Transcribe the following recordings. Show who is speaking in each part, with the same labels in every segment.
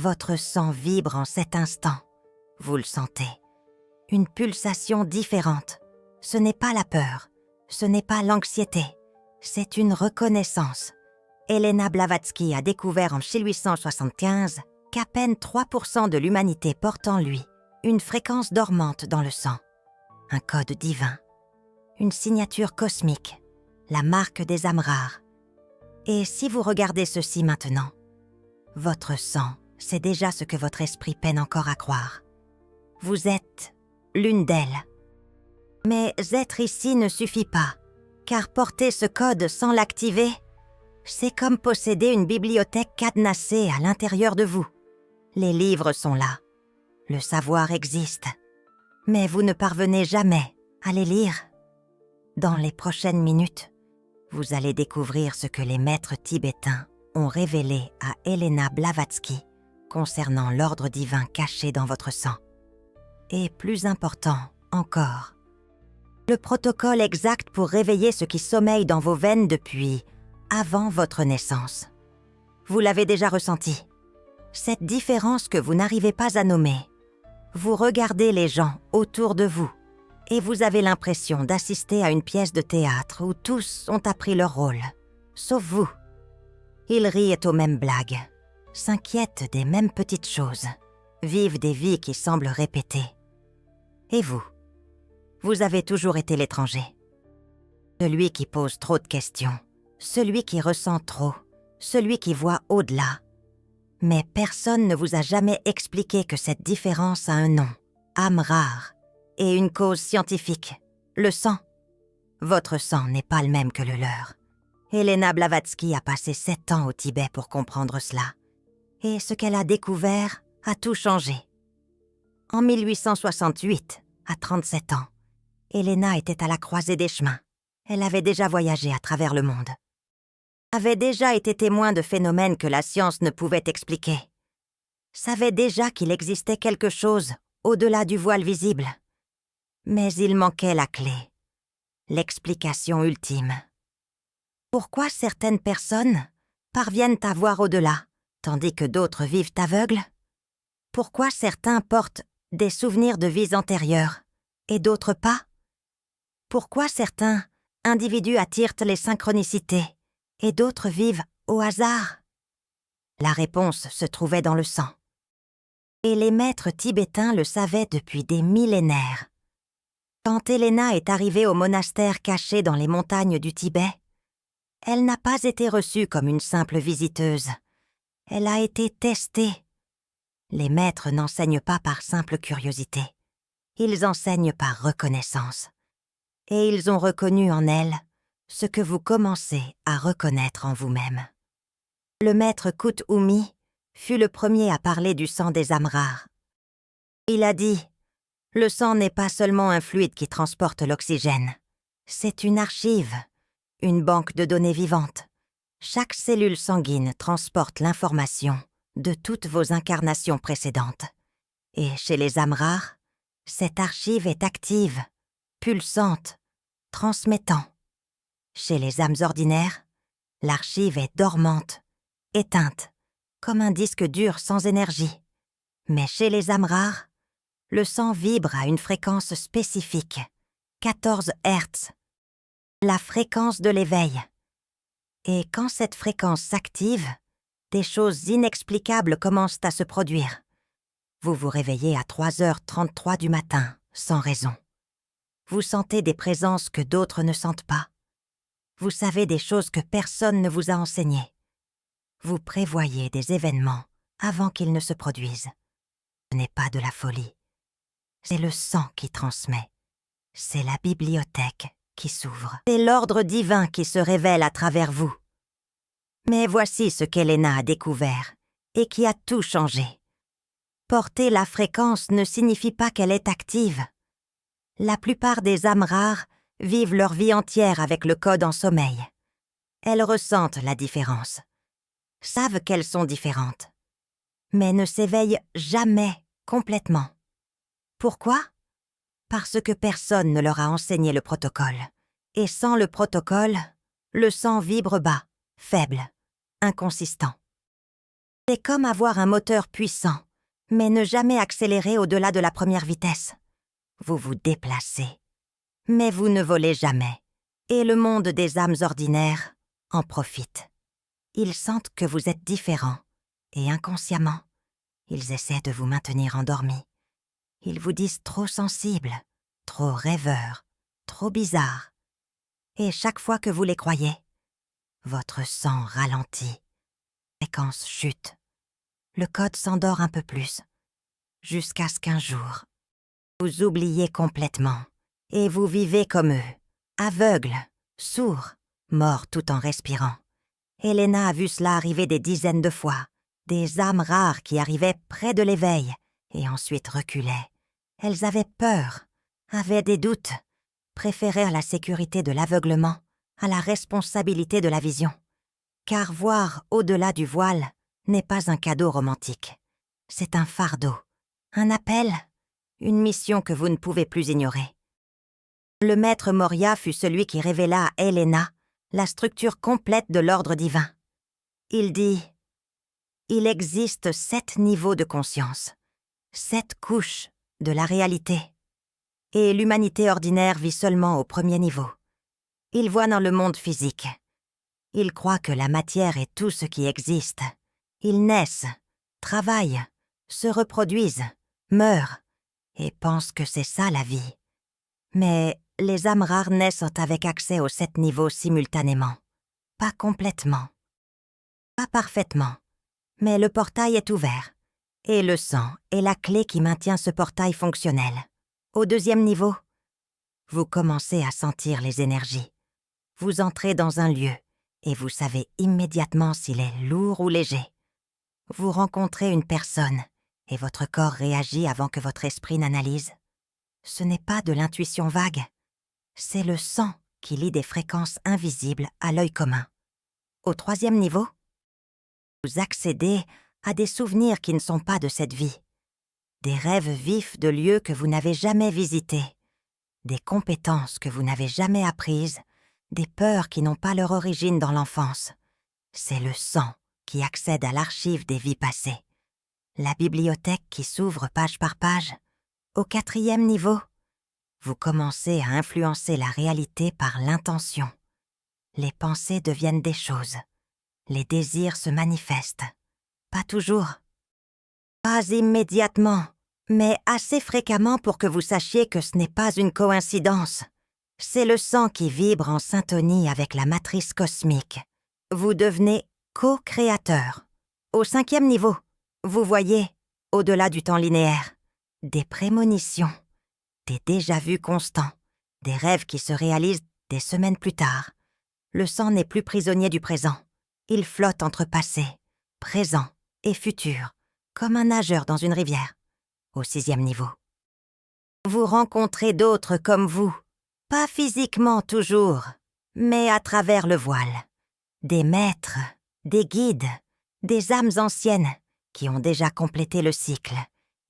Speaker 1: Votre sang vibre en cet instant. Vous le sentez. Une pulsation différente. Ce n'est pas la peur. Ce n'est pas l'anxiété. C'est une reconnaissance. Elena Blavatsky a découvert en 1875 qu'à peine 3% de l'humanité porte en lui une fréquence dormante dans le sang. Un code divin. Une signature cosmique. La marque des âmes rares. Et si vous regardez ceci maintenant, votre sang, c'est déjà ce que votre esprit peine encore à croire. Vous êtes l'une d'elles. Mais être ici ne suffit pas, car porter ce code sans l'activer, c'est comme posséder une bibliothèque cadenassée à l'intérieur de vous. Les livres sont là, le savoir existe, mais vous ne parvenez jamais à les lire. Dans les prochaines minutes, vous allez découvrir ce que les maîtres tibétains ont révélé à Elena Blavatsky concernant l'ordre divin caché dans votre sang. Et plus important encore, le protocole exact pour réveiller ce qui sommeille dans vos veines depuis avant votre naissance. Vous l'avez déjà ressenti. Cette différence que vous n'arrivez pas à nommer. Vous regardez les gens autour de vous et vous avez l'impression d'assister à une pièce de théâtre où tous ont appris leur rôle, sauf vous. Ils rient aux mêmes blagues, s'inquiètent des mêmes petites choses, vivent des vies qui semblent répétées. Et vous? Vous avez toujours été l'étranger. Celui qui pose trop de questions, celui qui ressent trop, celui qui voit au-delà. Mais personne ne vous a jamais expliqué que cette différence a un nom, âme rare, et une cause scientifique, le sang. Votre sang n'est pas le même que le leur. Elena Blavatsky a passé 7 ans au Tibet pour comprendre cela. Et ce qu'elle a découvert a tout changé. En 1868, à 37 ans, Elena était à la croisée des chemins. Elle avait déjà voyagé à travers le monde. Avait déjà été témoin de phénomènes que la science ne pouvait expliquer. Savait déjà qu'il existait quelque chose au-delà du voile visible. Mais il manquait la clé, l'explication ultime. Pourquoi certaines personnes parviennent à voir au-delà, tandis que d'autres vivent aveugles? Pourquoi certains portent des souvenirs de vies antérieures et d'autres pas? Pourquoi certains individus attirent les synchronicités et d'autres vivent au hasard? La réponse se trouvait dans le sang. Et les maîtres tibétains le savaient depuis des millénaires. Quand Elena est arrivée au monastère caché dans les montagnes du Tibet, elle n'a pas été reçue comme une simple visiteuse. Elle a été testée. Les maîtres n'enseignent pas par simple curiosité. Ils enseignent par reconnaissance. Et ils ont reconnu en elle ce que vous commencez à reconnaître en vous-même. Le maître Kut-Umi fut le premier à parler du sang des âmes rares. Il a dit « Le sang n'est pas seulement un fluide qui transporte l'oxygène. C'est une archive, une banque de données vivantes. Chaque cellule sanguine transporte l'information de toutes vos incarnations précédentes. Et chez les âmes rares, cette archive est active, pulsante, transmettant. Chez les âmes ordinaires, l'archive est dormante, éteinte, comme un disque dur sans énergie. Mais chez les âmes rares, le sang vibre à une fréquence spécifique, 14 Hz, la fréquence de l'éveil. Et quand cette fréquence s'active, des choses inexplicables commencent à se produire. Vous vous réveillez à 3h33 du matin, sans raison. Vous sentez des présences que d'autres ne sentent pas. Vous savez des choses que personne ne vous a enseignées. Vous prévoyez des événements avant qu'ils ne se produisent. Ce n'est pas de la folie. C'est le sang qui transmet. C'est la bibliothèque qui s'ouvre. C'est l'ordre divin qui se révèle à travers vous. Mais voici ce qu'Elena a découvert et qui a tout changé. Porter la fréquence ne signifie pas qu'elle est active. La plupart des âmes rares vivent leur vie entière avec le code en sommeil. Elles ressentent la différence, savent qu'elles sont différentes, mais ne s'éveillent jamais complètement. Pourquoi? Parce que personne ne leur a enseigné le protocole. Et sans le protocole, le sang vibre bas, faible, inconsistant. C'est comme avoir un moteur puissant, mais ne jamais accélérer au-delà de la première vitesse. Vous vous déplacez, mais vous ne volez jamais, et le monde des âmes ordinaires en profite. Ils sentent que vous êtes différent, et inconsciemment, ils essaient de vous maintenir endormi. Ils vous disent trop sensible, trop rêveur, trop bizarre. Et chaque fois que vous les croyez, votre sang ralentit, la fréquence chute. Le code s'endort un peu plus, jusqu'à ce qu'un jour, vous oubliez complètement, et vous vivez comme eux, aveugles, sourds, morts tout en respirant. Elena a vu cela arriver des dizaines de fois, des âmes rares qui arrivaient près de l'éveil, et ensuite reculaient. Elles avaient peur, avaient des doutes, préférèrent la sécurité de l'aveuglement à la responsabilité de la vision. Car voir au-delà du voile n'est pas un cadeau romantique. C'est un fardeau, un appel, une mission que vous ne pouvez plus ignorer. Le maître Moria fut celui qui révéla à Elena la structure complète de l'ordre divin. Il dit « Il existe 7 niveaux de conscience, 7 couches de la réalité. Et l'humanité ordinaire vit seulement au premier niveau. Il voit dans le monde physique. Il croit que la matière est tout ce qui existe. Ils naissent, travaillent, se reproduisent, meurent, et pensent que c'est ça la vie. Mais les âmes rares naissent avec accès aux 7 niveaux simultanément. Pas complètement. Pas parfaitement. Mais le portail est ouvert. Et le sang est la clé qui maintient ce portail fonctionnel. Au 2e niveau, vous commencez à sentir les énergies. Vous entrez dans un lieu et vous savez immédiatement s'il est lourd ou léger. Vous rencontrez une personne et votre corps réagit avant que votre esprit n'analyse. Ce n'est pas de l'intuition vague, c'est le sang qui lie des fréquences invisibles à l'œil commun. Au 3e niveau, vous accédez à des souvenirs qui ne sont pas de cette vie, des rêves vifs de lieux que vous n'avez jamais visités, des compétences que vous n'avez jamais apprises, des peurs qui n'ont pas leur origine dans l'enfance. C'est le sang qui accède à l'archive des vies passées. La bibliothèque qui s'ouvre page par page. Au 4e niveau, vous commencez à influencer la réalité par l'intention. Les pensées deviennent des choses. Les désirs se manifestent. Pas toujours. Pas immédiatement, mais assez fréquemment pour que vous sachiez que ce n'est pas une coïncidence. C'est le sang qui vibre en syntonie avec la matrice cosmique. Vous devenez co-créateur. Au 5e niveau, vous voyez, au-delà du temps linéaire, des prémonitions, des déjà-vus constants, des rêves qui se réalisent des semaines plus tard. Le sang n'est plus prisonnier du présent. Il flotte entre passé, présent et futur, comme un nageur dans une rivière. Au 6e niveau, vous rencontrez d'autres comme vous, pas physiquement toujours, mais à travers le voile. Des maîtres, des guides, des âmes anciennes qui ont déjà complété le cycle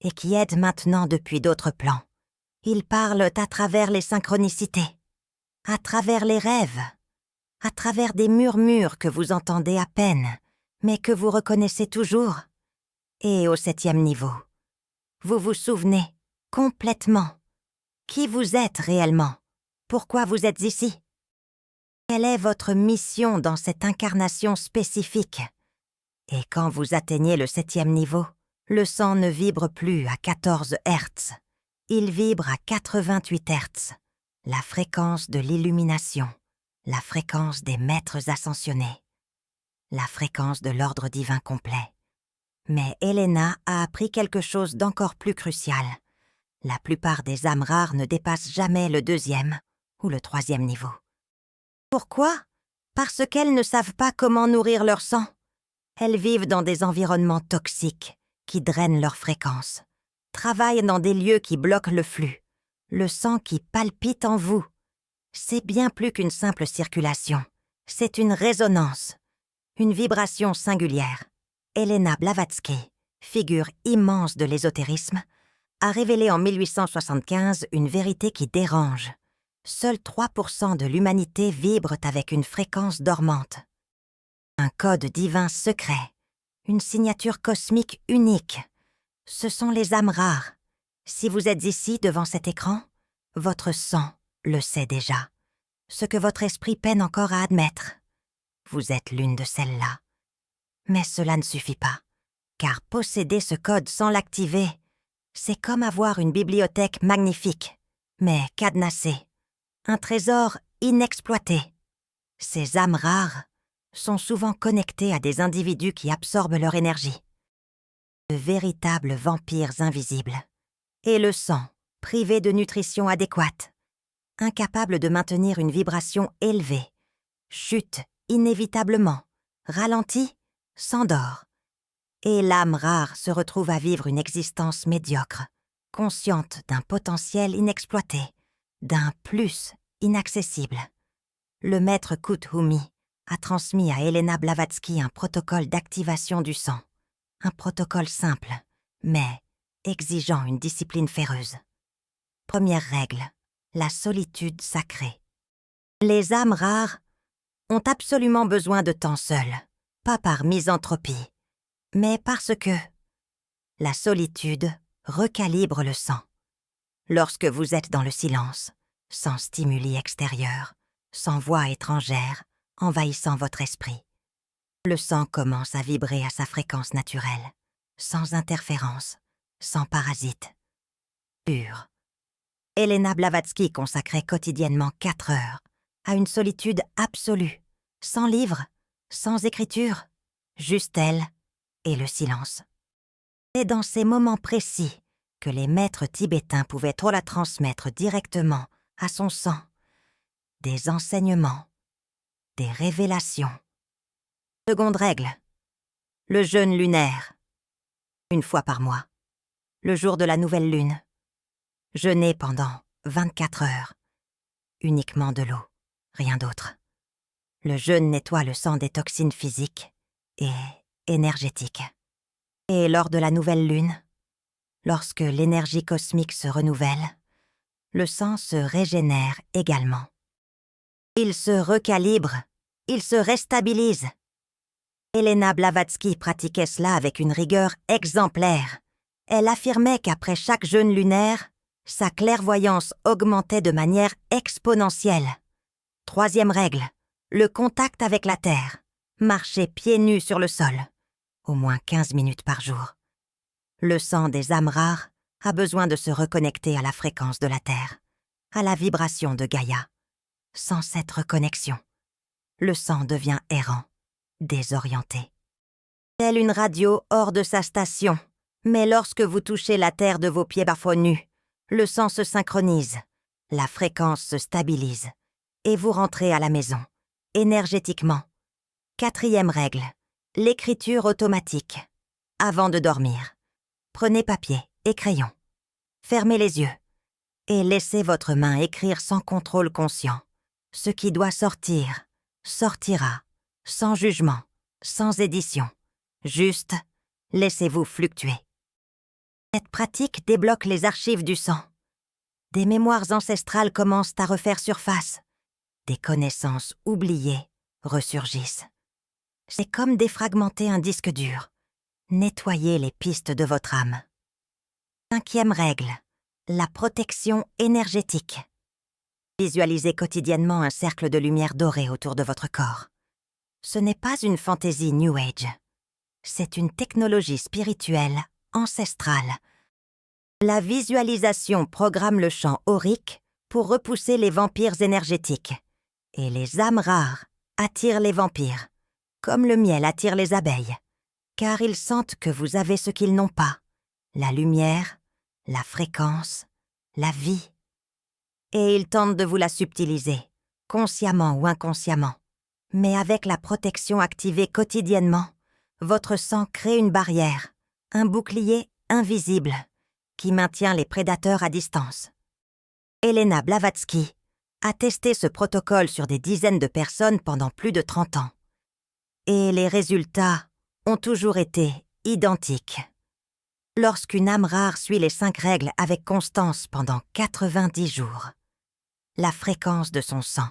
Speaker 1: et qui aident maintenant depuis d'autres plans. Ils parlent à travers les synchronicités, à travers les rêves, à travers des murmures que vous entendez à peine, mais que vous reconnaissez toujours. Et au 7e niveau, vous vous souvenez complètement qui vous êtes réellement, pourquoi vous êtes ici. Quelle est votre mission dans cette incarnation spécifique? Et quand vous atteignez le 7e niveau, le sang ne vibre plus à 14 Hz. Il vibre à 88 Hz, la fréquence de l'illumination, la fréquence des maîtres ascensionnés, la fréquence de l'ordre divin complet. Mais Elena a appris quelque chose d'encore plus crucial. La plupart des âmes rares ne dépassent jamais le 2e ou le 3e niveau. Pourquoi? Parce qu'elles ne savent pas comment nourrir leur sang. Elles vivent dans des environnements toxiques qui drainent leur fréquence, travaillent dans des lieux qui bloquent le flux, le sang qui palpite en vous. C'est bien plus qu'une simple circulation, c'est une résonance, une vibration singulière. Elena Blavatsky, figure immense de l'ésotérisme, a révélé en 1875 une vérité qui dérange. Seuls 3% de l'humanité vibrent avec une fréquence dormante. Un code divin secret, une signature cosmique unique. Ce sont les âmes rares. Si vous êtes ici devant cet écran, votre sang le sait déjà, ce que votre esprit peine encore à admettre. Vous êtes l'une de celles-là. Mais cela ne suffit pas, car posséder ce code sans l'activer, c'est comme avoir une bibliothèque magnifique, mais cadenassée, un trésor inexploité. Ces âmes rares sont souvent connectées à des individus qui absorbent leur énergie. De véritables vampires invisibles. Et le sang, privé de nutrition adéquate, incapable de maintenir une vibration élevée, chute inévitablement, ralentit, s'endort. Et l'âme rare se retrouve à vivre une existence médiocre, consciente d'un potentiel inexploité, d'un plus inaccessible. Le maître Kuthumi a transmis à Elena Blavatsky un protocole d'activation du sang. Un protocole simple, mais exigeant une discipline féreuse. Première règle, la solitude sacrée. Les âmes rares ont absolument besoin de temps seuls, pas par misanthropie, mais parce que la solitude recalibre le sang. Lorsque vous êtes dans le silence, sans stimuli extérieurs, sans voix étrangère envahissant votre esprit, le sang commence à vibrer à sa fréquence naturelle, sans interférence, sans parasite, pur. Elena Blavatsky consacrait quotidiennement 4 heures à une solitude absolue, sans livre, sans écriture, juste elle et le silence. C'est dans ces moments précis que les maîtres tibétains pouvaient trop la transmettre directement à son sang. Des enseignements, des révélations. Seconde règle, le jeûne lunaire. 1 fois par mois, le jour de la nouvelle lune. Jeûner pendant 24 heures. Uniquement de l'eau, rien d'autre. Le jeûne nettoie le sang des toxines physiques et énergétiques. Et lors de la nouvelle lune, lorsque l'énergie cosmique se renouvelle, le sang se régénère également. Il se recalibre, il se restabilise. Elena Blavatsky pratiquait cela avec une rigueur exemplaire. Elle affirmait qu'après chaque jeûne lunaire, sa clairvoyance augmentait de manière exponentielle. 3e règle, le contact avec la terre. Marcher pieds nus sur le sol, au moins 15 minutes par jour. Le sang des âmes rares a besoin de se reconnecter à la fréquence de la terre, à la vibration de Gaïa. Sans cette reconnexion, le sang devient errant, désorienté. Telle une radio hors de sa station, mais lorsque vous touchez la terre de vos pieds parfois nus, le sang se synchronise, la fréquence se stabilise, et vous rentrez à la maison, énergétiquement. 4e règle, l'écriture automatique. Avant de dormir, prenez papier et crayon. Fermez les yeux et laissez votre main écrire sans contrôle conscient. Ce qui doit sortir, sortira, sans jugement, sans édition. Juste, laissez-vous fluctuer. Cette pratique débloque les archives du sang. Des mémoires ancestrales commencent à refaire surface. Des connaissances oubliées ressurgissent. C'est comme défragmenter un disque dur. Nettoyez les pistes de votre âme. 5e règle, la protection énergétique. Visualisez quotidiennement un cercle de lumière dorée autour de votre corps. Ce n'est pas une fantaisie New Age. C'est une technologie spirituelle, ancestrale. La visualisation programme le champ aurique pour repousser les vampires énergétiques. Et les âmes rares attirent les vampires, comme le miel attire les abeilles, car ils sentent que vous avez ce qu'ils n'ont pas, la lumière, la fréquence, la vie. Et ils tentent de vous la subtiliser, consciemment ou inconsciemment. Mais avec la protection activée quotidiennement, votre sang crée une barrière, un bouclier invisible, qui maintient les prédateurs à distance. Elena Blavatsky a testé ce protocole sur des dizaines de personnes pendant plus de 30 ans. Et les résultats ont toujours été identiques. Lorsqu'une âme rare suit les 5 règles avec constance pendant 90 jours, la fréquence de son sang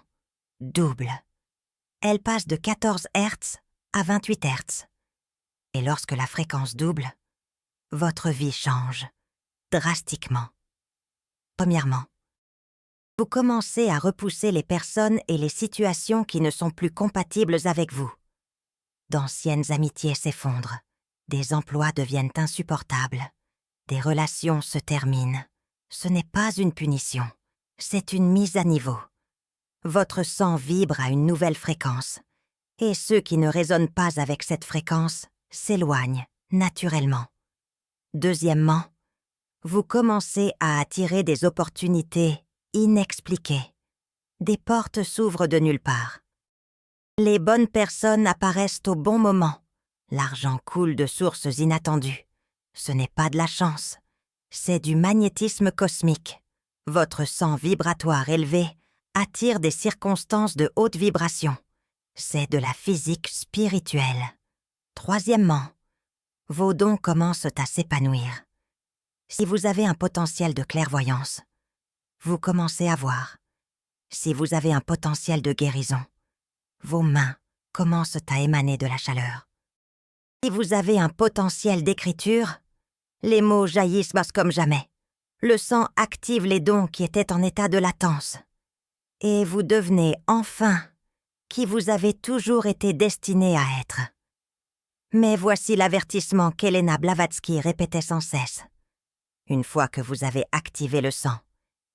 Speaker 1: double. Elle passe de 14 Hz à 28 Hz. Et lorsque la fréquence double, votre vie change drastiquement. Premièrement, vous commencez à repousser les personnes et les situations qui ne sont plus compatibles avec vous. D'anciennes amitiés s'effondrent, des emplois deviennent insupportables, des relations se terminent. Ce n'est pas une punition, c'est une mise à niveau. Votre sang vibre à une nouvelle fréquence, et ceux qui ne résonnent pas avec cette fréquence s'éloignent naturellement. Deuxièmement, vous commencez à attirer des opportunités inexpliquées. Des portes s'ouvrent de nulle part. Les bonnes personnes apparaissent au bon moment. L'argent coule de sources inattendues. Ce n'est pas de la chance, c'est du magnétisme cosmique. Votre sang vibratoire élevé attire des circonstances de haute vibration. C'est de la physique spirituelle. Troisièmement, vos dons commencent à s'épanouir. Si vous avez un potentiel de clairvoyance, vous commencez à voir. Si vous avez un potentiel de guérison, vos mains commencent à émaner de la chaleur. Si vous avez un potentiel d'écriture, les mots jaillissent comme jamais. Le sang active les dons qui étaient en état de latence. Et vous devenez enfin qui vous avez toujours été destiné à être. Mais voici l'avertissement qu'Elena Blavatsky répétait sans cesse. Une fois que vous avez activé le sang,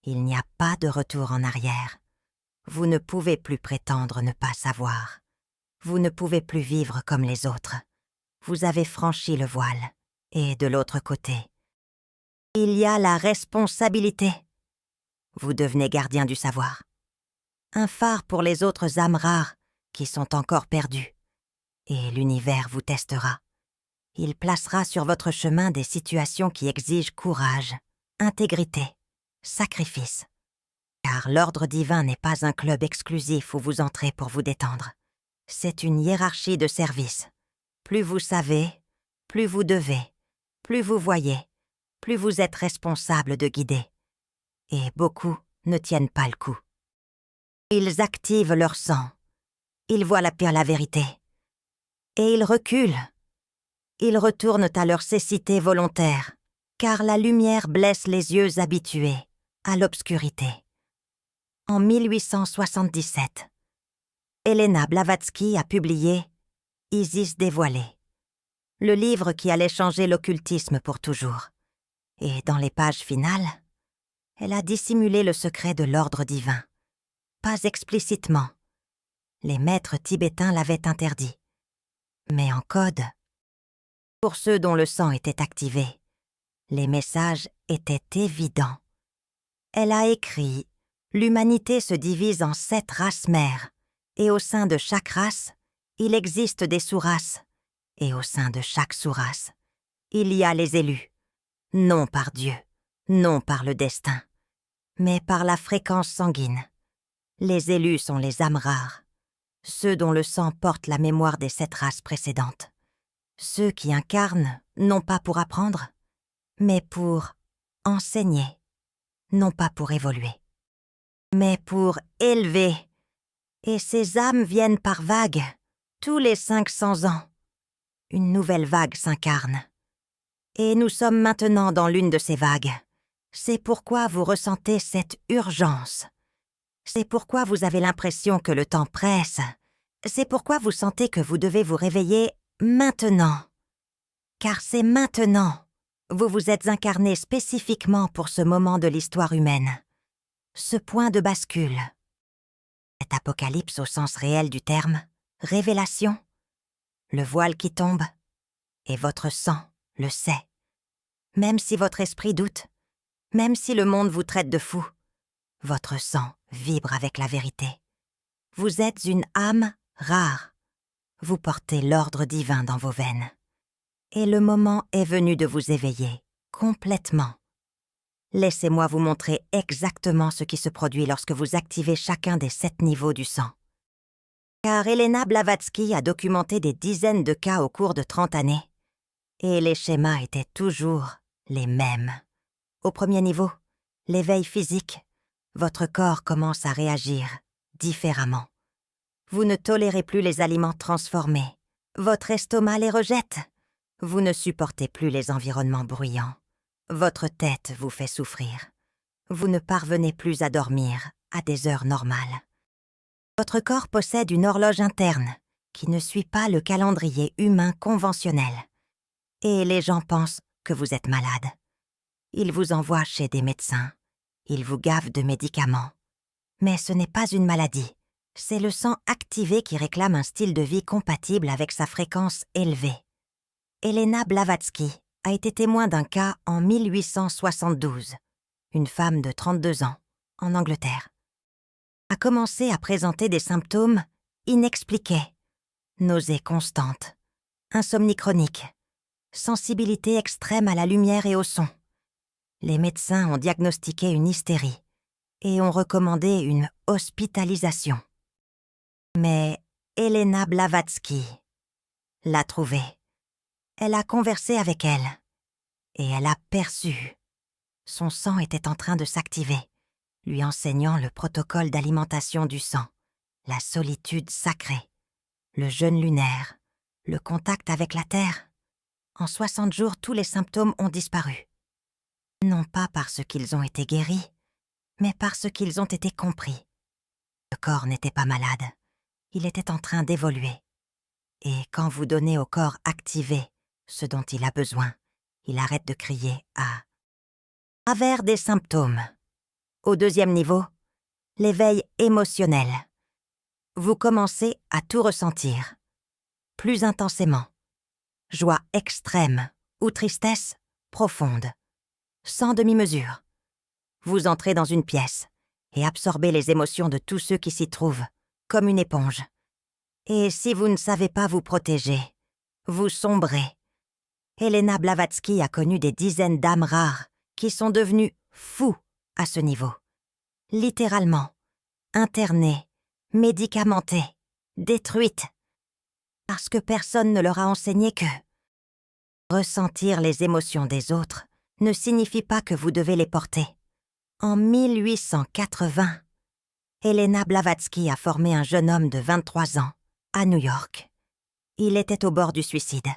Speaker 1: il n'y a pas de retour en arrière. Vous ne pouvez plus prétendre ne pas savoir. Vous ne pouvez plus vivre comme les autres. Vous avez franchi le voile. Et de l'autre côté, il y a la responsabilité. Vous devenez gardien du savoir. Un phare pour les autres âmes rares qui sont encore perdues. Et l'univers vous testera. Il placera sur votre chemin des situations qui exigent courage, intégrité, sacrifice. Car l'ordre divin n'est pas un club exclusif où vous entrez pour vous détendre. C'est une hiérarchie de service. Plus vous savez, plus vous devez, plus vous voyez, plus vous êtes responsable de guider. Et beaucoup ne tiennent pas le coup. Ils activent leur sang. Ils voient la vérité. Et ils reculent. Ils retournent à leur cécité volontaire, car la lumière blesse les yeux habitués à l'obscurité. En 1877, Elena Blavatsky a publié « Isis dévoilée », le livre qui allait changer l'occultisme pour toujours. Et dans les pages finales, elle a dissimulé le secret de l'ordre divin. Pas explicitement. Les maîtres tibétains l'avaient interdit. Mais en code, pour ceux dont le sang était activé, les messages étaient évidents. Elle a écrit « L'humanité se divise en 7 races mères, et au sein de chaque race, il existe des sous-races, et au sein de chaque sous-race, il y a les élus, non par Dieu, non par le destin, mais par la fréquence sanguine. Les élus sont les âmes rares, ceux dont le sang porte la mémoire des 7 races précédentes. Ceux qui incarnent, non pas pour apprendre, mais pour enseigner, non pas pour évoluer, mais pour élever. Et ces âmes viennent par vagues, tous les 500 ans. Une nouvelle vague s'incarne. Et nous sommes maintenant dans l'une de ces vagues. C'est pourquoi vous ressentez cette urgence. C'est pourquoi vous avez l'impression que le temps presse. C'est pourquoi vous sentez que vous devez vous réveiller maintenant. Car c'est maintenant. Vous vous êtes incarné spécifiquement pour ce moment de l'histoire humaine. Ce point de bascule. Cet apocalypse au sens réel du terme, révélation, le voile qui tombe, et votre sang le sait. Même si votre esprit doute, même si le monde vous traite de fou, votre sang vibre avec la vérité. Vous êtes une âme rare. Vous portez l'ordre divin dans vos veines. Et le moment est venu de vous éveiller, complètement. Laissez-moi vous montrer exactement ce qui se produit lorsque vous activez chacun des 7 niveaux du sang. Car Elena Blavatsky a documenté des dizaines de cas au cours de 30 années. Et les schémas étaient toujours les mêmes. Au premier niveau, l'éveil physique, votre corps commence à réagir différemment. Vous ne tolérez plus les aliments transformés. Votre estomac les rejette. Vous ne supportez plus les environnements bruyants. Votre tête vous fait souffrir. Vous ne parvenez plus à dormir à des heures normales. Votre corps possède une horloge interne qui ne suit pas le calendrier humain conventionnel. Et les gens pensent que vous êtes malade. Ils vous envoient chez des médecins. Ils vous gavent de médicaments. Mais ce n'est pas une maladie. C'est le sang activé qui réclame un style de vie compatible avec sa fréquence élevée. Elena Blavatsky a été témoin d'un cas en 1872. Une femme de 32 ans, en Angleterre, a commencé à présenter des symptômes inexpliqués. Nausées constantes, insomnie chronique, sensibilité extrême à la lumière et au son. Les médecins ont diagnostiqué une hystérie et ont recommandé une hospitalisation. Mais Elena Blavatsky l'a trouvée. Elle a conversé avec elle et elle a perçu. Son sang était en train de s'activer, lui enseignant le protocole d'alimentation du sang, la solitude sacrée, le jeûne lunaire, le contact avec la terre. En 60 jours, tous les symptômes ont disparu. Non pas parce qu'ils ont été guéris, mais parce qu'ils ont été compris. Le corps n'était pas malade, il était en train d'évoluer. Et quand vous donnez au corps activé ce dont il a besoin, il arrête de crier à travers des symptômes. Au deuxième niveau, l'éveil émotionnel. Vous commencez à tout ressentir, plus intensément. Joie extrême ou tristesse profonde, sans demi-mesure. Vous entrez dans une pièce et absorbez les émotions de tous ceux qui s'y trouvent, comme une éponge. Et si vous ne savez pas vous protéger, vous sombrez. Elena Blavatsky a connu des dizaines d'âmes rares qui sont devenues fous à ce niveau. Littéralement, internées, médicamentées, détruites. Parce que personne ne leur a enseigné que ressentir les émotions des autres ne signifie pas que vous devez les porter. En 1880, Elena Blavatsky a formé un jeune homme de 23 ans à New York. Il était au bord du suicide.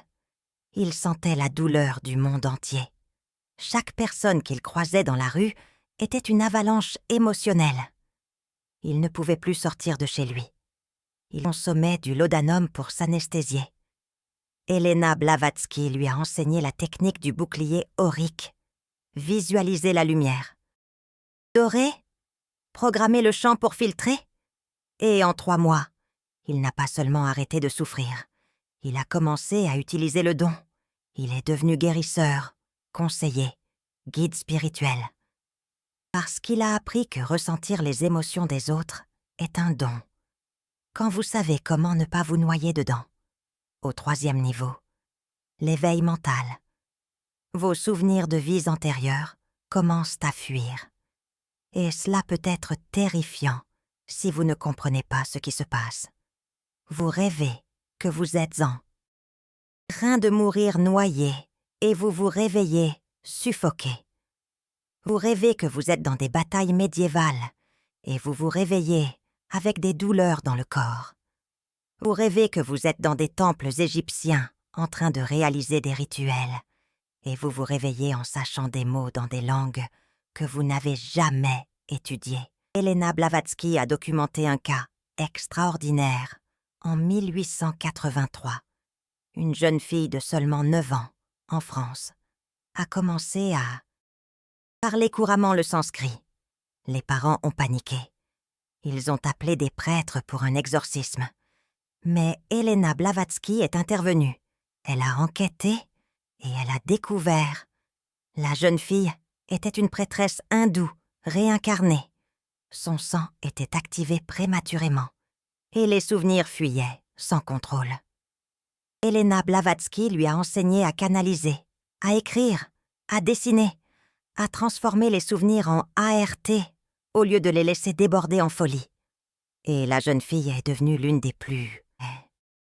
Speaker 1: Il sentait la douleur du monde entier. Chaque personne qu'il croisait dans la rue était une avalanche émotionnelle. Il ne pouvait plus sortir de chez lui. Il consommait du laudanum pour s'anesthésier. Elena Blavatsky lui a enseigné la technique du bouclier aurique. Visualiser la lumière. Dorer, programmer le champ pour filtrer. Et en 3 mois, il n'a pas seulement arrêté de souffrir. Il a commencé à utiliser le don. Il est devenu guérisseur, conseiller, guide spirituel. Parce qu'il a appris que ressentir les émotions des autres est un don. Quand vous savez comment ne pas vous noyer dedans. Au 3e niveau, l'éveil mental. Vos souvenirs de vies antérieures commencent à fuir. Et cela peut être terrifiant si vous ne comprenez pas ce qui se passe. Vous rêvez que vous êtes en train de mourir noyé et vous vous réveillez suffoqué. Vous rêvez que vous êtes dans des batailles médiévales et vous vous réveillez avec des douleurs dans le corps. Vous rêvez que vous êtes dans des temples égyptiens en train de réaliser des rituels et vous vous réveillez en sachant des mots dans des langues que vous n'avez jamais étudiées. Elena Blavatsky a documenté un cas extraordinaire en 1883. Une jeune fille de seulement 9 ans, en France, a commencé à parler couramment le sanskrit. Les parents ont paniqué. Ils ont appelé des prêtres pour un exorcisme. Mais Elena Blavatsky est intervenue. Elle a enquêté et elle a découvert. La jeune fille était une prêtresse hindoue, réincarnée. Son sang était activé prématurément et les souvenirs fuyaient sans contrôle. Elena Blavatsky lui a enseigné à canaliser, à écrire, à dessiner, à transformer les souvenirs en ART au lieu de les laisser déborder en folie. Et la jeune fille est devenue l'une des plus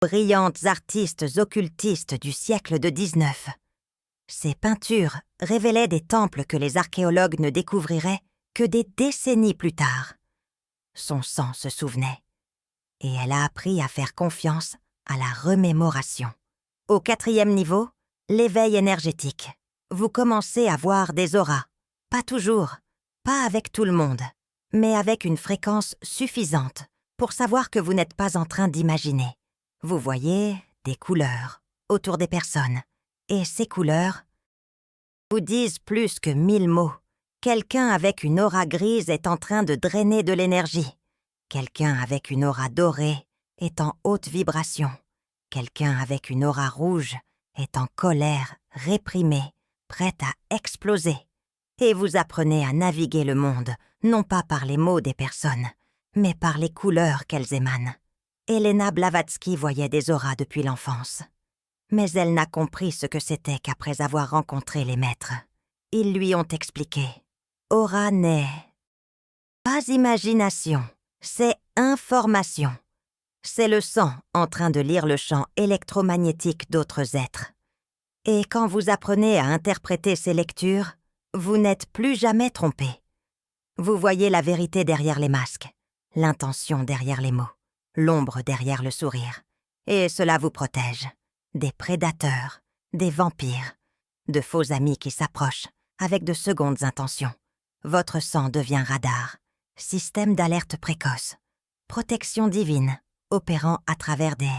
Speaker 1: brillantes artistes occultistes du siècle de 19. Ses peintures révélaient des temples que les archéologues ne découvriraient que des décennies plus tard. Son sang se souvenait, et elle a appris à faire confiance à la remémoration. Au 4e niveau, L'éveil énergétique. Vous commencez à voir des auras. Pas toujours, pas avec tout le monde, mais avec une fréquence suffisante pour savoir que vous n'êtes pas en train d'imaginer. Vous voyez des couleurs autour des personnes. Et ces couleurs vous disent plus que 1000 mots. Quelqu'un avec une aura grise est en train de drainer de l'énergie. Quelqu'un avec une aura dorée est en haute vibration. Quelqu'un avec une aura rouge est en colère, réprimée, prête à exploser. Et vous apprenez à naviguer le monde, non pas par les mots des personnes, mais par les couleurs qu'elles émanent. Elena Blavatsky voyait des auras depuis l'enfance. Mais elle n'a compris ce que c'était qu'après avoir rencontré les maîtres. Ils lui ont expliqué. Aura n'est pas imagination, c'est information. C'est le sang en train de lire le champ électromagnétique d'autres êtres. Et quand vous apprenez à interpréter ces lectures, vous n'êtes plus jamais trompé. Vous voyez la vérité derrière les masques, l'intention derrière les mots, l'ombre derrière le sourire. Et cela vous protège. Des prédateurs, des vampires, de faux amis qui s'approchent avec de secondes intentions. Votre sang devient radar, système d'alerte précoce, protection divine, opérant à travers des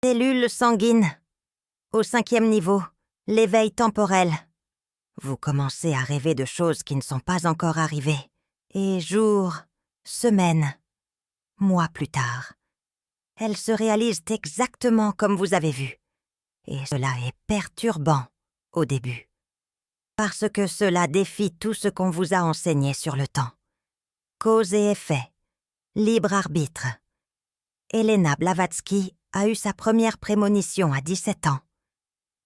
Speaker 1: cellules sanguines. Au 5e niveau, l'éveil temporel. Vous commencez à rêver de choses qui ne sont pas encore arrivées. Et jours, semaines, mois plus tard, elles se réalisent exactement comme vous avez vu. Et cela est perturbant au début. Parce que cela défie tout ce qu'on vous a enseigné sur le temps. Cause et effet, libre arbitre. Elena Blavatsky a eu sa première prémonition à 17 ans.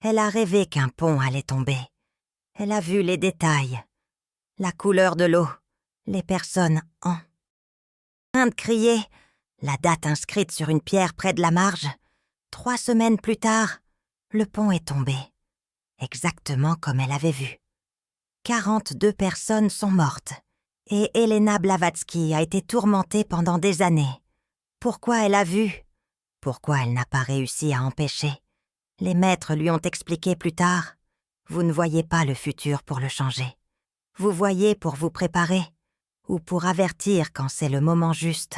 Speaker 1: Elle a rêvé qu'un pont allait tomber. Elle a vu les détails, la couleur de l'eau, les personnes en train de crier, la date inscrite sur une pierre près de la marge. 3 semaines plus tard, le pont est tombé, exactement comme elle avait vu. 42 personnes sont mortes, et Elena Blavatsky a été tourmentée pendant des années. Pourquoi elle a vu? Pourquoi elle n'a pas réussi à empêcher? Les maîtres lui ont expliqué plus tard. Vous ne voyez pas le futur pour le changer. Vous voyez pour vous préparer, ou pour avertir quand c'est le moment juste.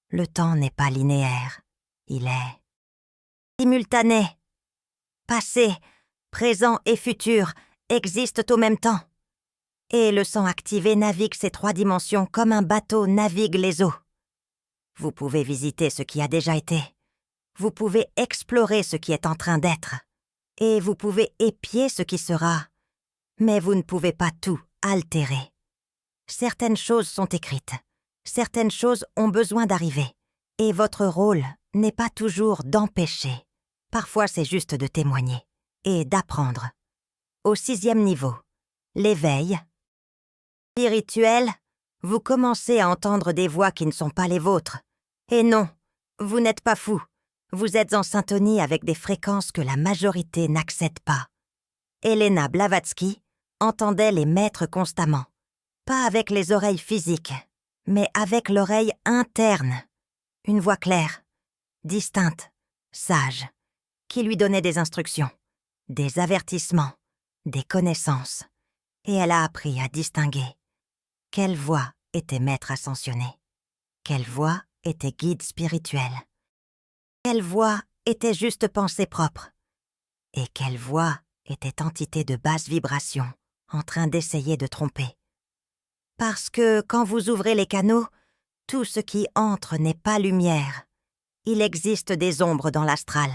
Speaker 1: Le temps n'est pas linéaire. Il est simultané. Passé, présent et futur existent au même temps. Et le sang activé navigue ces 3 dimensions comme un bateau navigue les eaux. Vous pouvez visiter ce qui a déjà été. Vous pouvez explorer ce qui est en train d'être. Et vous pouvez épier ce qui sera. Mais vous ne pouvez pas tout altérer. Certaines choses sont écrites. Certaines choses ont besoin d'arriver. Et votre rôle n'est pas toujours d'empêcher. Parfois, c'est juste de témoigner et d'apprendre. Au 6e niveau, l'éveil spirituel, vous commencez à entendre des voix qui ne sont pas les vôtres. Et non, vous n'êtes pas fou. Vous êtes en syntonie avec des fréquences que la majorité n'accède pas. Elena Blavatsky entendait les maîtres constamment. Pas avec les oreilles physiques, mais avec l'oreille interne. Une voix claire, distincte, sage, qui lui donnait des instructions, des avertissements, des connaissances. Et elle a appris à distinguer. Quelle voix était maître ascensionné? Quelle voix était guide spirituel? Quelle voix était juste pensée propre? Et quelle voix était entité de basse vibration, en train d'essayer de tromper? Parce que quand vous ouvrez les canaux, tout ce qui entre n'est pas lumière. Il existe des ombres dans l'astral,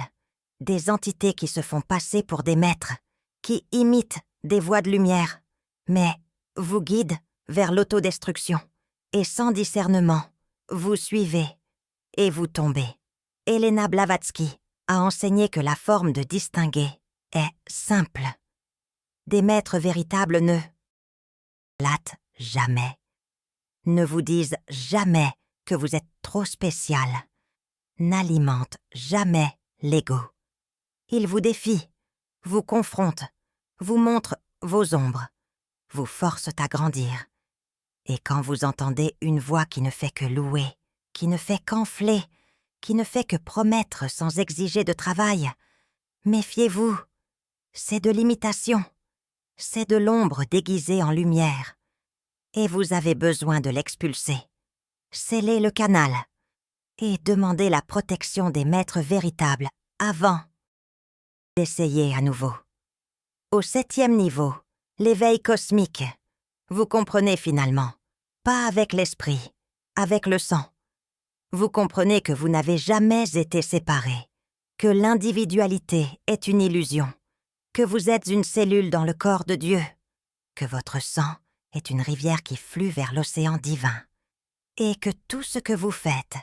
Speaker 1: des entités qui se font passer pour des maîtres, qui imitent des voix de lumière, mais vous guident vers l'autodestruction. Et sans discernement, vous suivez et vous tombez. Elena Blavatsky a enseigné que la forme de distinguer est simple. Des maîtres véritables ne flattent jamais, ne vous disent jamais que vous êtes trop spécial, n'alimentent jamais l'ego. Ils vous défient, vous confrontent, vous montrent vos ombres, vous forcent à grandir. Et quand vous entendez une voix qui ne fait que louer, qui ne fait qu'enfler, qui ne fait que promettre sans exiger de travail, méfiez-vous. C'est de l'imitation. C'est de l'ombre déguisée en lumière. Et vous avez besoin de l'expulser. Scellez le canal. Et demandez la protection des maîtres véritables avant d'essayer à nouveau. Au 7e niveau, l'éveil cosmique. Vous comprenez finalement, pas avec l'esprit, avec le sang. Vous comprenez que vous n'avez jamais été séparés, que l'individualité est une illusion, que vous êtes une cellule dans le corps de Dieu, que votre sang est une rivière qui flue vers l'océan divin, et que tout ce que vous faites,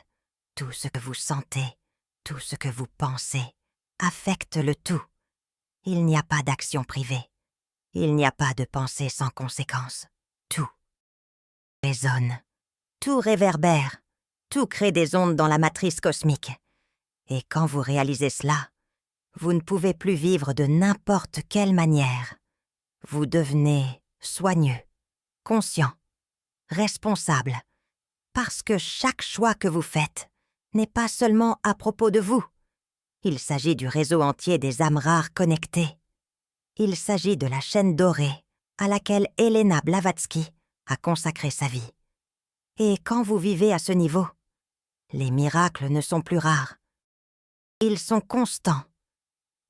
Speaker 1: tout ce que vous sentez, tout ce que vous pensez, affecte le tout. Il n'y a pas d'action privée. Il n'y a pas de pensée sans conséquence. Tout résonne, tout réverbère, tout crée des ondes dans la matrice cosmique. Et quand vous réalisez cela, vous ne pouvez plus vivre de n'importe quelle manière. Vous devenez soigneux, conscient, responsable, parce que chaque choix que vous faites n'est pas seulement à propos de vous. Il s'agit du réseau entier des âmes rares connectées. Il s'agit de la chaîne dorée à laquelle Elena Blavatsky a consacré sa vie. Et quand vous vivez à ce niveau, les miracles ne sont plus rares. Ils sont constants.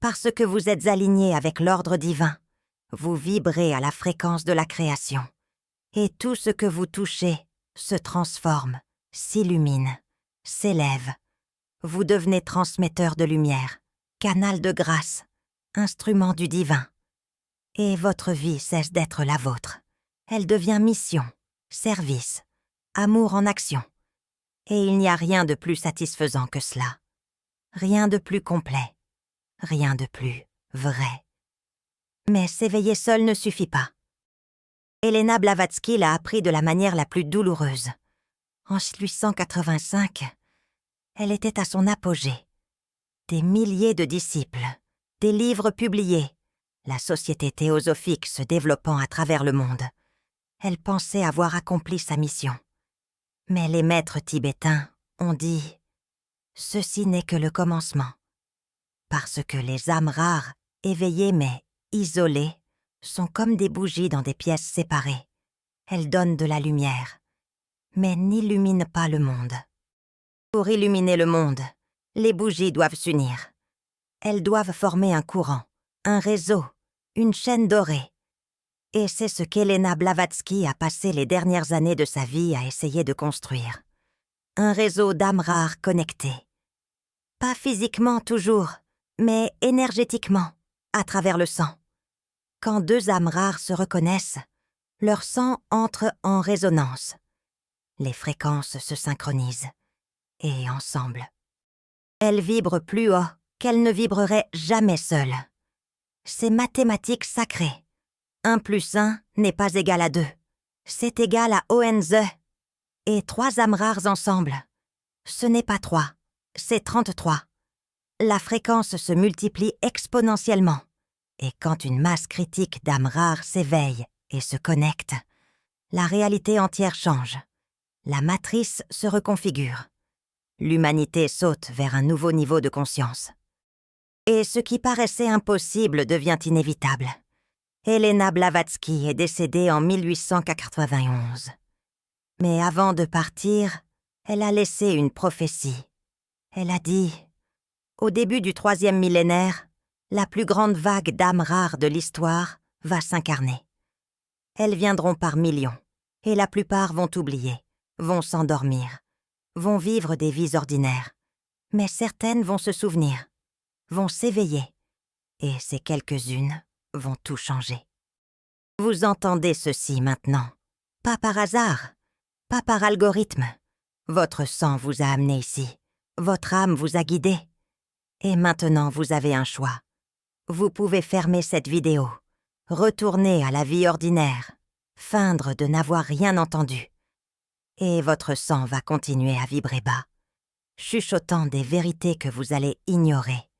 Speaker 1: Parce que vous êtes aligné avec l'ordre divin, vous vibrez à la fréquence de la création. Et tout ce que vous touchez se transforme, s'illumine, s'élève. Vous devenez transmetteur de lumière, canal de grâce, instrument du divin. Et votre vie cesse d'être la vôtre. Elle devient mission, service, amour en action. Et il n'y a rien de plus satisfaisant que cela. Rien de plus complet. Rien de plus vrai. Mais s'éveiller seul ne suffit pas. Elena Blavatsky l'a appris de la manière la plus douloureuse. En 1885, elle était à son apogée. Des milliers de disciples, des livres publiés, la société théosophique se développant à travers le monde. Elle pensait avoir accompli sa mission. Mais les maîtres tibétains ont dit « Ceci n'est que le commencement ». Parce que les âmes rares, éveillées mais isolées, sont comme des bougies dans des pièces séparées. Elles donnent de la lumière, mais n'illuminent pas le monde. Pour illuminer le monde, les bougies doivent s'unir. Elles doivent former un courant, un réseau, une chaîne dorée. Et c'est ce qu'Elena Blavatsky a passé les dernières années de sa vie à essayer de construire. Un réseau d'âmes rares connectées. Pas physiquement toujours, mais énergétiquement, à travers le sang. Quand deux âmes rares se reconnaissent, leur sang entre en résonance. Les fréquences se synchronisent, et ensemble. Elles vibrent plus haut qu'elles ne vibreraient jamais seules. C'est mathématique sacrée. 1 + 1 n'est pas égal à 2. C'est égal à ONZE. Et 3 âmes rares ensemble. Ce n'est pas 3, c'est 33. La fréquence se multiplie exponentiellement. Et quand une masse critique d'âmes rares s'éveille et se connecte, la réalité entière change. La matrice se reconfigure. L'humanité saute vers un nouveau niveau de conscience. Et ce qui paraissait impossible devient inévitable. Elena Blavatsky est décédée en 1891. Mais avant de partir, elle a laissé une prophétie. Elle a dit « Au début du 3e millénaire, la plus grande vague d'âmes rares de l'histoire va s'incarner. Elles viendront par millions, et la plupart vont oublier, vont s'endormir, vont vivre des vies ordinaires. Mais certaines vont se souvenir, vont s'éveiller, et ces quelques-unes vont tout changer. Vous entendez ceci maintenant, pas par hasard, pas par algorithme. Votre sang vous a amené ici, votre âme vous a guidé. Et maintenant vous avez un choix. Vous pouvez fermer cette vidéo, retourner à la vie ordinaire, feindre de n'avoir rien entendu. Et votre sang va continuer à vibrer bas, chuchotant des vérités que vous allez ignorer,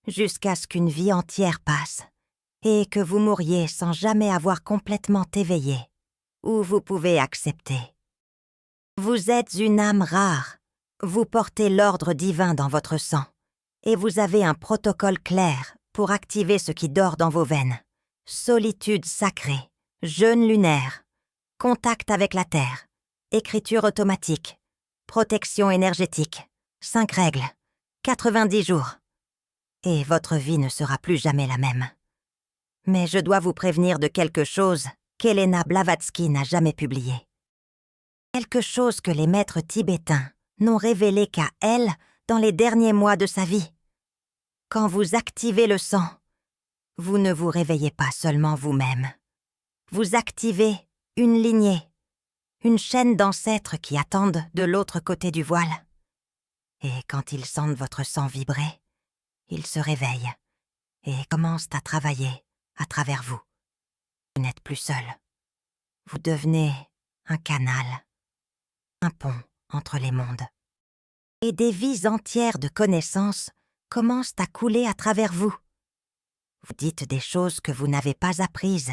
Speaker 1: jusqu'à ce qu'une vie entière passe, et que vous mouriez sans jamais avoir complètement éveillé, ou vous pouvez accepter. Vous êtes une âme rare, vous portez l'ordre divin dans votre sang, et vous avez un protocole clair pour activer ce qui dort dans vos veines. Solitude sacrée, jeûne lunaire, contact avec la terre, écriture automatique, protection énergétique, 5 règles, 90 jours. Et votre vie ne sera plus jamais la même. Mais je dois vous prévenir de quelque chose qu'Helena Blavatsky n'a jamais publié. Quelque chose que les maîtres tibétains n'ont révélé qu'à elle dans les derniers mois de sa vie. Quand vous activez le sang, vous ne vous réveillez pas seulement vous-même. Vous activez une lignée, une chaîne d'ancêtres qui attendent de l'autre côté du voile. Et quand ils sentent votre sang vibrer, ils se réveillent et commencent à travailler à travers vous. Vous n'êtes plus seul. Vous devenez un canal, un pont entre les mondes. Et des vies entières de connaissances commencent à couler à travers vous. Vous dites des choses que vous n'avez pas apprises,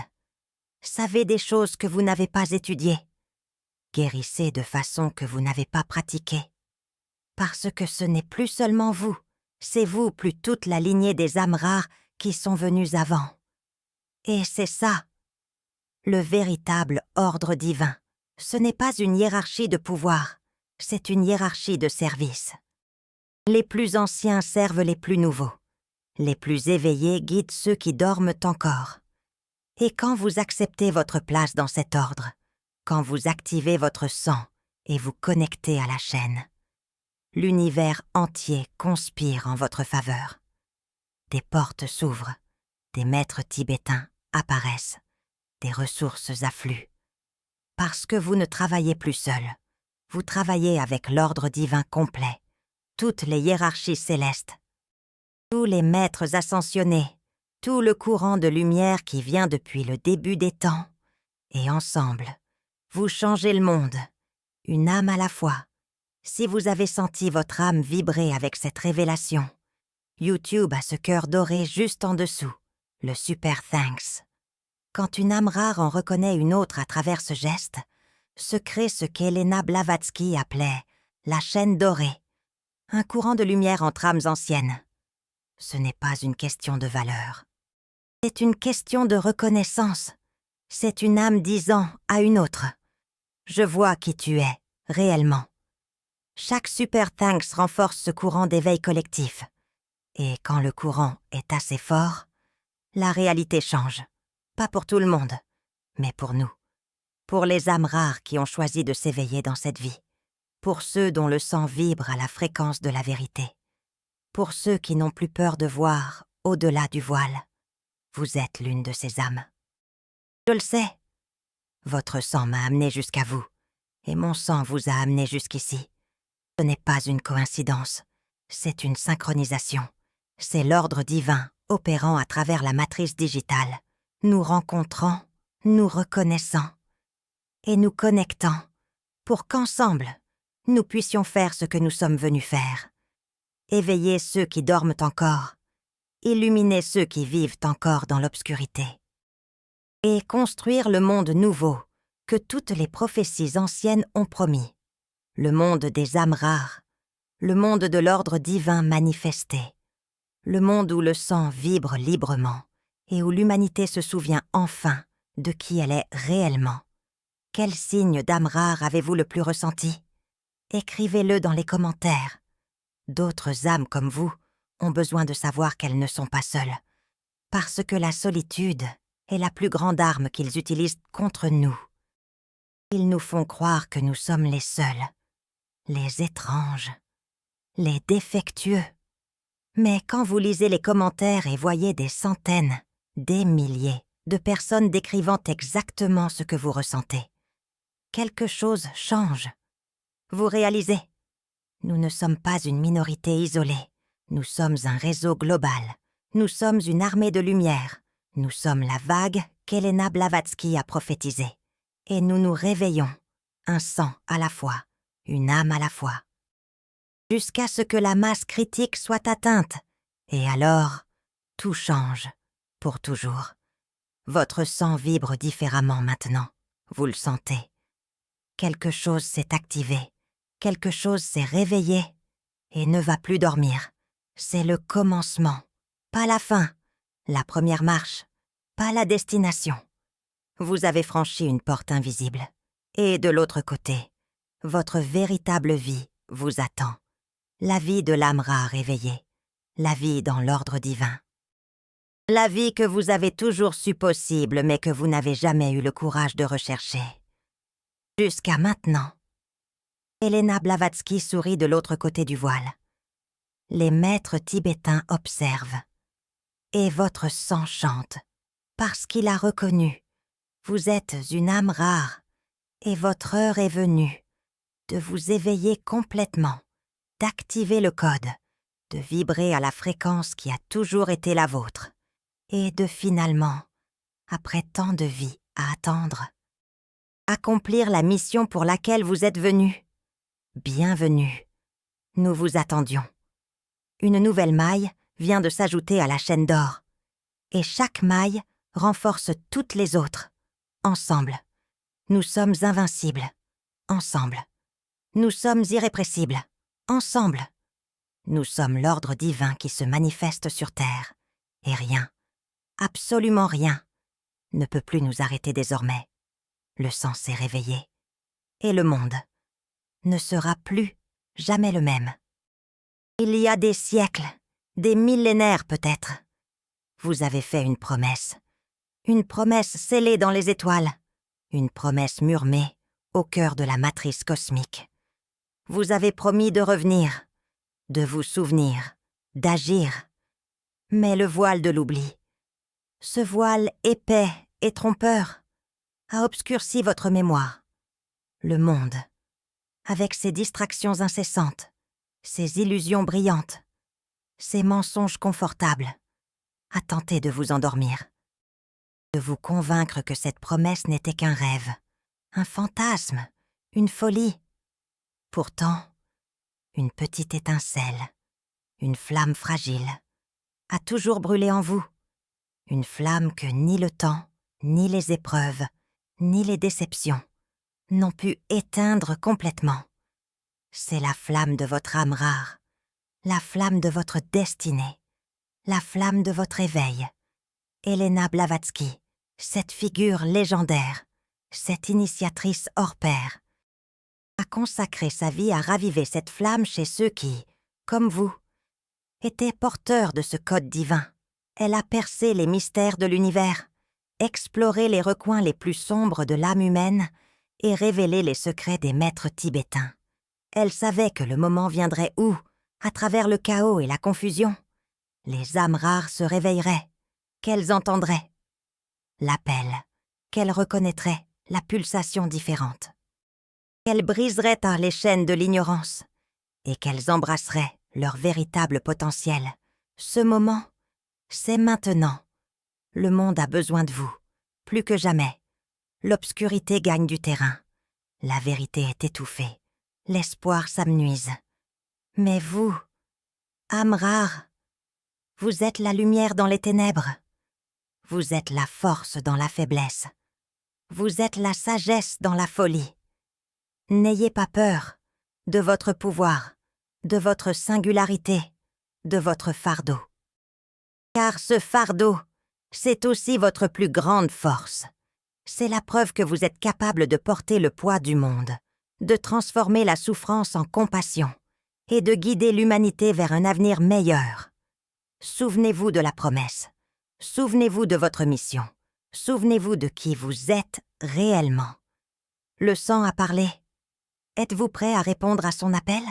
Speaker 1: savez des choses que vous n'avez pas étudiées, guérissez de façon que vous n'avez pas pratiquée. Parce que ce n'est plus seulement vous, c'est vous plus toute la lignée des âmes rares qui sont venues avant. Et c'est ça, le véritable ordre divin. Ce n'est pas une hiérarchie de pouvoir, c'est une hiérarchie de service. Les plus anciens servent les plus nouveaux. Les plus éveillés guident ceux qui dorment encore. Et quand vous acceptez votre place dans cet ordre, quand vous activez votre sang et vous connectez à la chaîne, l'univers entier conspire en votre faveur. Des portes s'ouvrent, des maîtres tibétains apparaissent, des ressources affluent. Parce que vous ne travaillez plus seul, vous travaillez avec l'ordre divin complet, toutes les hiérarchies célestes, tous les maîtres ascensionnés, tout le courant de lumière qui vient depuis le début des temps, et ensemble, vous changez le monde, une âme à la fois. Si vous avez senti votre âme vibrer avec cette révélation, YouTube a ce cœur doré juste en dessous, le Super Thanks. Quand une âme rare en reconnaît une autre à travers ce geste, se crée ce qu'Helena Blavatsky appelait la chaîne dorée, un courant de lumière entre âmes anciennes. Ce n'est pas une question de valeur. C'est une question de reconnaissance. C'est une âme disant à une autre « Je vois qui tu es, réellement ». Chaque Super Thanks renforce ce courant d'éveil collectif. Et quand le courant est assez fort, la réalité change. Pas pour tout le monde, mais pour nous. Pour les âmes rares qui ont choisi de s'éveiller dans cette vie. Pour ceux dont le sang vibre à la fréquence de la vérité. Pour ceux qui n'ont plus peur de voir au-delà du voile. Vous êtes l'une de ces âmes. Je le sais. Votre sang m'a amené jusqu'à vous, et mon sang vous a amené jusqu'ici. Ce n'est pas une coïncidence, c'est une synchronisation. C'est l'ordre divin opérant à travers la matrice digitale, nous rencontrant, nous reconnaissant et nous connectant pour qu'ensemble, nous puissions faire ce que nous sommes venus faire. Éveiller ceux qui dorment encore, illuminer ceux qui vivent encore dans l'obscurité. Et construire le monde nouveau que toutes les prophéties anciennes ont promis. Le monde des âmes rares, le monde de l'ordre divin manifesté, le monde où le sang vibre librement et où l'humanité se souvient enfin de qui elle est réellement. Quel signe d'âme rare avez-vous le plus ressenti? Écrivez-le dans les commentaires. D'autres âmes comme vous ont besoin de savoir qu'elles ne sont pas seules, parce que la solitude est la plus grande arme qu'ils utilisent contre nous. Ils nous font croire que nous sommes les seuls, les étranges, les défectueux. Mais quand vous lisez les commentaires et voyez des centaines, des milliers de personnes décrivant exactement ce que vous ressentez, quelque chose change. Vous réalisez, nous ne sommes pas une minorité isolée, nous sommes un réseau global, nous sommes une armée de lumière, nous sommes la vague qu'Helena Blavatsky a prophétisée. Et nous nous réveillons, un sang à la fois, une âme à la fois, jusqu'à ce que la masse critique soit atteinte. Et alors, tout change, pour toujours. Votre sang vibre différemment maintenant, vous le sentez. Quelque chose s'est activé, quelque chose s'est réveillé et ne va plus dormir. C'est le commencement, pas la fin. La première marche, pas la destination. Vous avez franchi une porte invisible. Et de l'autre côté, votre véritable vie vous attend. La vie de l'âme rare éveillée. La vie dans l'ordre divin. La vie que vous avez toujours su possible mais que vous n'avez jamais eu le courage de rechercher. Jusqu'à maintenant. Elena Blavatsky sourit de l'autre côté du voile. Les maîtres tibétains observent. Et votre sang chante, parce qu'il a reconnu. Vous êtes une âme rare, et votre heure est venue de vous éveiller complètement, d'activer le code, de vibrer à la fréquence qui a toujours été la vôtre, et de finalement, après tant de vies à attendre, accomplir la mission pour laquelle vous êtes venu. Bienvenue. Nous vous attendions. Une nouvelle maille vient de s'ajouter à la chaîne d'or, et chaque maille renforce toutes les autres. Ensemble, nous sommes invincibles. Ensemble, nous sommes irrépressibles. Ensemble, nous sommes l'ordre divin qui se manifeste sur Terre, et rien, absolument rien, ne peut plus nous arrêter désormais. Le sang s'est réveillé, et le monde ne sera plus jamais le même. Il y a des siècles, des millénaires peut-être, vous avez fait une promesse scellée dans les étoiles, une promesse murmée au cœur de la matrice cosmique. Vous avez promis de revenir, de vous souvenir, d'agir. Mais le voile de l'oubli, ce voile épais et trompeur, a obscurci votre mémoire. Le monde, avec ses distractions incessantes, ses illusions brillantes, ses mensonges confortables, a tenté de vous endormir, de vous convaincre que cette promesse n'était qu'un rêve, un fantasme, une folie. Pourtant, une petite étincelle, une flamme fragile, a toujours brûlé en vous, une flamme que ni le temps, ni les épreuves, ni les déceptions n'ont pu éteindre complètement. C'est la flamme de votre âme rare, la flamme de votre destinée, la flamme de votre éveil. Elena Blavatsky, cette figure légendaire, cette initiatrice hors pair, a consacré sa vie à raviver cette flamme chez ceux qui, comme vous, étaient porteurs de ce code divin. Elle a percé les mystères de l'univers, exploré les recoins les plus sombres de l'âme humaine et révélé les secrets des maîtres tibétains. Elle savait que le moment viendrait où, à travers le chaos et la confusion, les âmes rares se réveilleraient, qu'elles entendraient l'appel, qu'elles reconnaîtraient la pulsation différente, qu'elles briseraient les chaînes de l'ignorance et qu'elles embrasseraient leur véritable potentiel. Ce moment, c'est maintenant. Le monde a besoin de vous, plus que jamais. L'obscurité gagne du terrain. La vérité est étouffée. L'espoir s'amenuise. Mais vous, âme rare, vous êtes la lumière dans les ténèbres. Vous êtes la force dans la faiblesse. Vous êtes la sagesse dans la folie. N'ayez pas peur de votre pouvoir, de votre singularité, de votre fardeau. Car ce fardeau, c'est aussi votre plus grande force. C'est la preuve que vous êtes capable de porter le poids du monde, de transformer la souffrance en compassion et de guider l'humanité vers un avenir meilleur. Souvenez-vous de la promesse. Souvenez-vous de votre mission. Souvenez-vous de qui vous êtes réellement. Le sang a parlé. Êtes-vous prêt à répondre à son appel ?